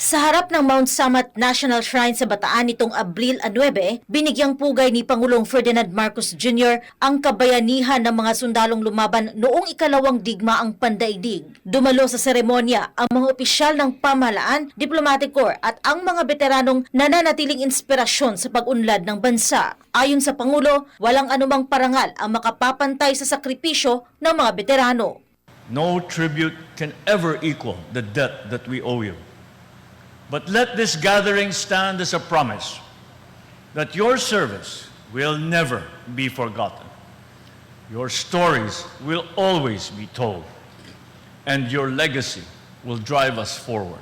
Sa harap ng Mount Samat National Shrine sa Bataan nitong Abril 9, binigyang pugay ni Pangulong Ferdinand Marcos Jr. ang kabayanihan ng mga sundalong lumaban noong ikalawang digmaang pandaigdig. Dumalo sa seremonya ang mga opisyal ng pamahalaan, diplomatic corps at ang mga veteranong nananatiling inspirasyon sa pag-unlad ng bansa. Ayon sa Pangulo, walang anumang parangal ang makapapantay sa sakripisyo ng mga veterano. No tribute can ever equal the debt that we owe you. But let this gathering stand as a promise that your service will never be forgotten. Your stories will always be told, and your legacy will drive us forward.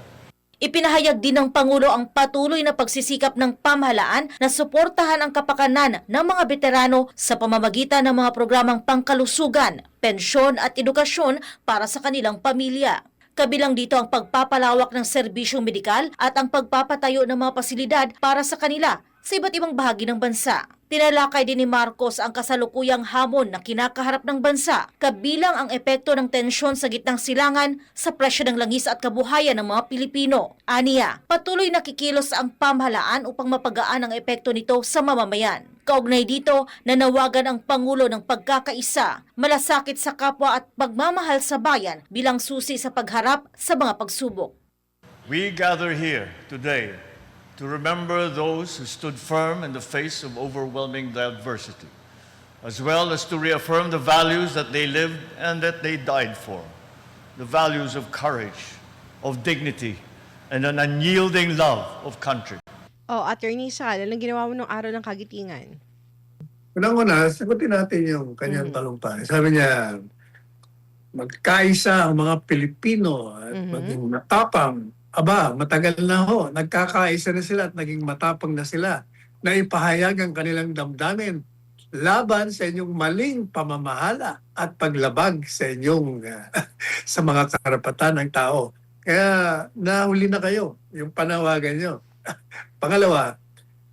Ipinahayag din ng Pangulo ang patuloy na pagsisikap ng pamahalaan na suportahan ang kapakanan ng mga veterano sa pamamagitan ng mga programang pangkalusugan, pensyon at edukasyon para sa kanilang pamilya. Kabilang dito ang pagpapalawak ng serbisyong medikal at ang pagpapatayo ng mga pasilidad para sa kanila sa iba't ibang bahagi ng bansa. Tinalakay din ni Marcos ang kasalukuyang hamon na kinakaharap ng bansa, kabilang ang epekto ng tensyon sa gitnang silangan sa presyo ng langis at kabuhayan ng mga Pilipino. Aniya, patuloy nakikilos ang pamahalaan upang mapagaan ang epekto nito sa mamamayan. Kaugnay dito, nanawagan ang Pangulo ng pagkakaisa, malasakit sa kapwa at pagmamahal sa bayan bilang susi sa pagharap sa mga pagsubok. We gather here today to remember those who stood firm in the face of overwhelming adversity, as well as to reaffirm the values that they lived and that they died for, the values of courage, of dignity, and an unyielding love of country. Attorney Sal, anong ginawa mo nung araw ng kagitingan? Unang-una, sagutin natin yung kanyang talumpay. Sabi niya, magkaisa ang mga Pilipino at maging matapang. Aba, matagal na ho. Nagkakaisa na sila at naging matapang na sila na ipahayag ang kanilang damdamin laban sa inyong maling pamamahala at paglabag sa inyong sa mga karapatan ng tao. Kaya nahuli na kayo yung panawagan nyo. Pangalawa,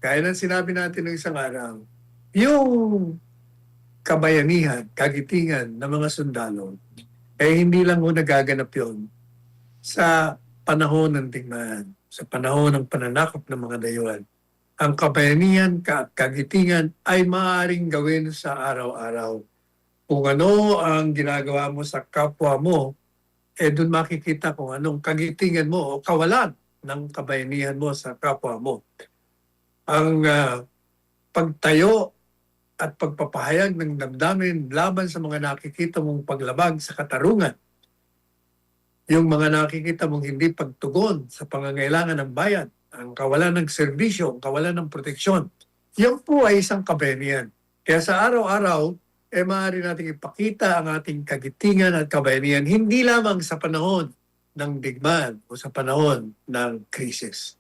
kaya nang sinabi natin ng isang araw, yung kabayanihan, kagitingan ng mga sundalo, hindi lang ho nagaganap yun sa panahon ng digmaan, sa panahon ng pananakop ng mga dayuhan. Ang kabayanihan at kagitingan ay maaaring gawin sa araw-araw. Kung ano ang ginagawa mo sa kapwa mo, doon makikita kung anong kagitingan mo o kawalan ng kabayanihan mo sa kapwa mo. Ang pagtayo at pagpapahayag ng damdamin laban sa mga nakikita mong paglabag sa katarungan, yung mga nakikita mong hindi pagtugon sa pangangailangan ng bayan, ang kawalan ng serbisyo, ang kawalan ng proteksyon, yan po ay isang kabayanihan. Kaya sa araw-araw, maaari natin ipakita ang ating kagitingan at kabayanihan, hindi lamang sa panahon ng digmaan o sa panahon ng krisis.